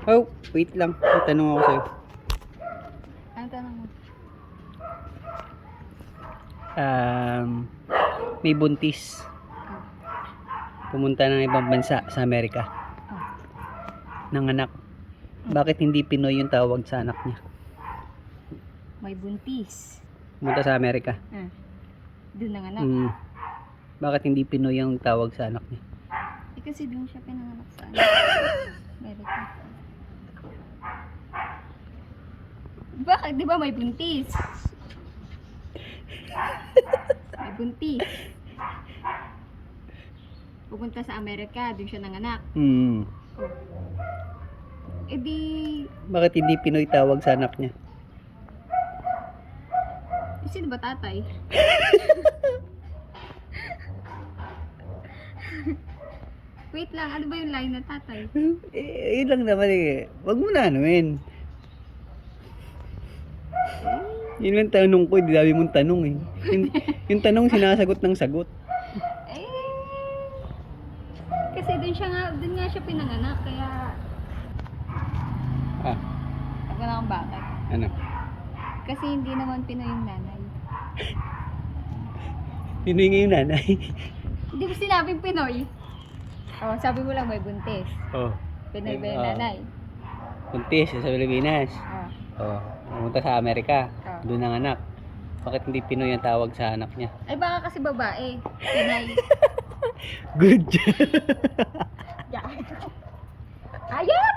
Oh, wait lang. May tanong ako sa'yo. Ano tanong mo? May buntis. Pumunta ng ibang bansa sa Amerika. Nanganak. Bakit hindi Pinoy yung tawag sa anak niya? May buntis. Pumunta sa Amerika. Doon na anak. Bakit hindi Pinoy yung tawag sa anak niya? Kasi doon siya pinanganak sa Amerika. Bakit? Di ba may buntis? May buntis. Pupunta sa Amerika, doon siya nanganak. Eh di... Bakit hindi Pinoy tawag sa anak niya? Sino ba tatay? Wait lang, ano ba yung line ng tatay? Yun lang naman eh. Wag mo na anuin. Yun lang tanong ko, di dami mong tanong eh. Yung tanong sinasagot ng sagot. Kasi doon nga siya pinanganak, kaya... Ako na kung bakit. Ano? Kasi hindi naman Pinoy yung nanay. Pinoy nga yung nanay. Hindi mo sinabing Pinoy. Oh, sabi mo lang may buntis. Pinoy ba yung nanay? Buntis sa Pilipinas. Pumunta sa Amerika. Oh. Doon ang anak. Bakit hindi Pinoy ang tawag sa anak niya? Ay baka kasi babae. Pinay. Good job. Ayaw!